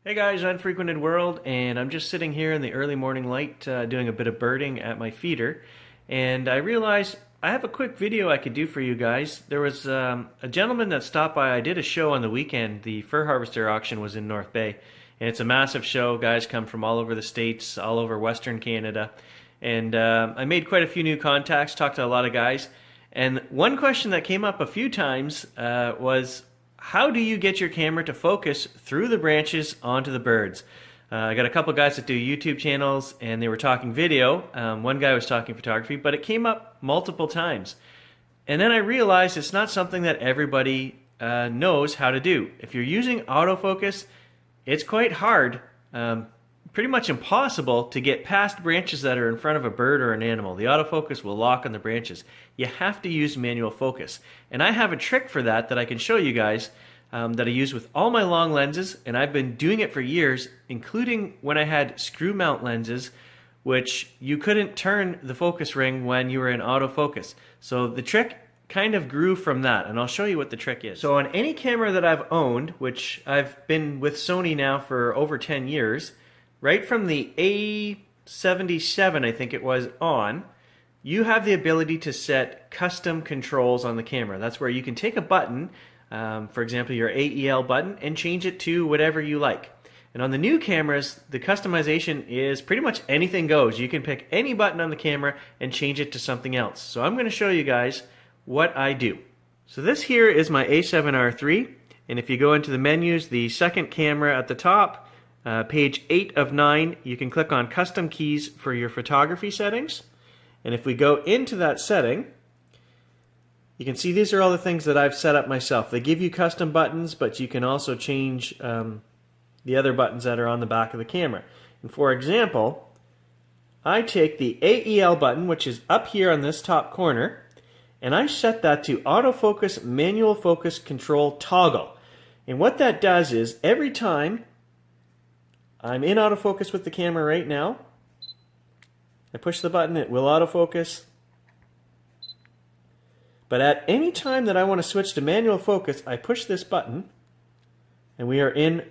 Hey guys, Unfrequented World, and I'm just sitting here in the early morning light doing a bit of birding at my feeder, and I realized I have a quick video I could do for you guys. There was a gentleman that stopped by. I did a show on the weekend. The fur harvester auction was in North Bay, and it's a massive show. Guys come from all over the States, all over Western Canada, and I made quite a few new contacts, talked to a lot of guys, and one question that came up a few times was, how do you get your camera to focus through the branches onto the birds? I got a couple guys that do YouTube channels and they were talking video. One guy was talking photography, but it came up multiple times. And then I realized it's not something that everybody knows how to do. If you're using autofocus, it's quite hard, pretty much impossible to get past branches that are in front of a bird or an animal. The autofocus will lock on the branches. You have to use manual focus. And I have a trick for that I can show you guys that I use with all my long lenses, and I've been doing it for years, including when I had screw mount lenses, which you couldn't turn the focus ring when you were in autofocus. So the trick kind of grew from that, and I'll show you what the trick is. So on any camera that I've owned, which I've been with Sony now for over 10 years, right from the A77, I think it was, on, you have the ability to set custom controls on the camera. That's where you can take a button, for example your AEL button, and change it to whatever you like. And on the new cameras, the customization is pretty much anything goes. You can pick any button on the camera and change it to something else. So I'm going to show you guys what I do. So this here is my A7R III, and if you go into the menus, the second camera at the top, page 8 of 9, you can click on custom keys for your photography settings. And if we go into that setting, you can see these are all the things that I've set up myself. They give you custom buttons, but you can also change the other buttons that are on the back of the camera. And for example, I take the AEL button, which is up here on this top corner, and I set that to autofocus manual focus control toggle. And what that does is every time I'm in autofocus with the camera right now, I push the button, it will autofocus. But at any time that I want to switch to manual focus, I push this button, and we are in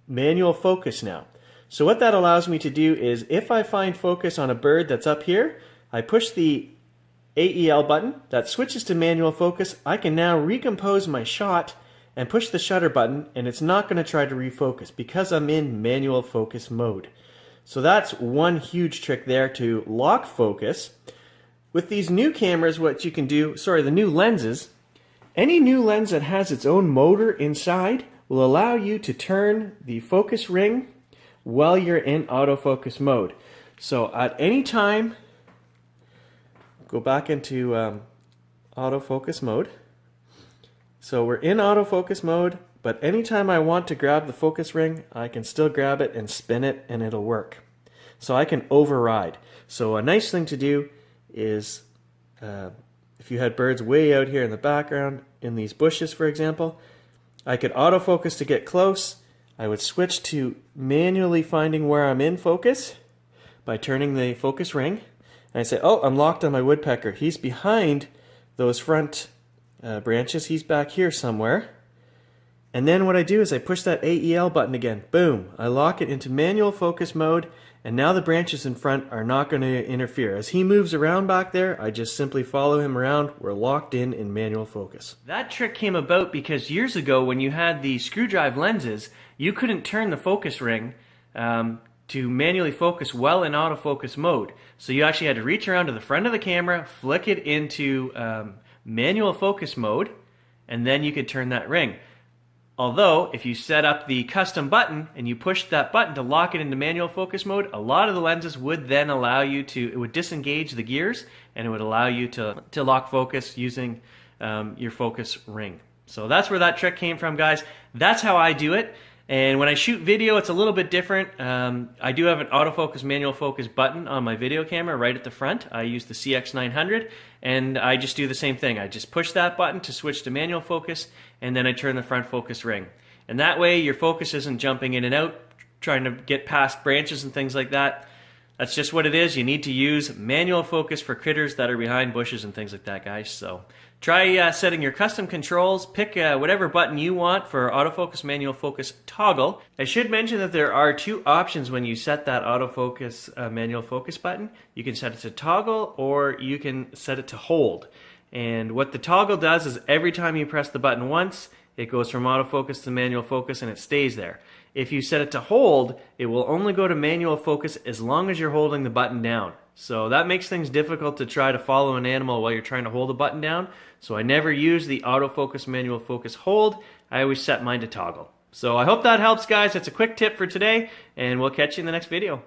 manual focus now. So what that allows me to do is, if I find focus on a bird that's up here, I push the AEL button, that switches to manual focus. I can now recompose my shot and push the shutter button, and it's not going to try to refocus because I'm in manual focus mode. So that's one huge trick there to lock focus. With these new cameras, what you can do, the new lenses, any new lens that has its own motor inside will allow you to turn the focus ring while you're in autofocus mode. So at any time, go back into autofocus mode. So we're in autofocus mode, but anytime I want to grab the focus ring, I can still grab it and spin it and it'll work. So I can override. So a nice thing to do is, if you had birds way out here in the background, in these bushes for example, I could autofocus to get close. I would switch to manually finding where I'm in focus by turning the focus ring. And I say, oh, I'm locked on my woodpecker. He's behind those front branches. He's back here somewhere. And then what I do is I push that AEL button again. Boom. I lock it into manual focus mode, and now the branches in front are not going to interfere. As he moves around back there, I just simply follow him around. We're locked in manual focus. That trick came about because years ago when you had the screw drive lenses, you couldn't turn the focus ring to manually focus well in autofocus mode. So you actually had to reach around to the front of the camera, flick it into manual focus mode, and then you could turn that ring. Although, if you set up the custom button and you push that button to lock it into manual focus mode, a lot of the lenses would then allow you to, it would disengage the gears and it would allow you to lock focus using your focus ring. So that's where that trick came from, guys. That's how I do it. And when I shoot video, it's a little bit different. I do have an autofocus manual focus button on my video camera right at the front. I use the CX900, and I just do the same thing. I just push that button to switch to manual focus, and then I turn the front focus ring. And that way your focus isn't jumping in and out, trying to get past branches and things like that. That's just what it is. You need to use manual focus for critters that are behind bushes and things like that, guys. So Try setting your custom controls. Pick whatever button you want for autofocus, manual focus, toggle. I should mention that there are two options when you set that autofocus, manual focus button. You can set it to toggle or you can set it to hold. And what the toggle does is every time you press the button once, it goes from autofocus to manual focus and it stays there. If you set it to hold, it will only go to manual focus as long as you're holding the button down. So that makes things difficult to try to follow an animal while you're trying to hold the button down. So I never use the autofocus, manual focus hold. I always set mine to toggle. So I hope that helps, guys. That's a quick tip for today, and we'll catch you in the next video.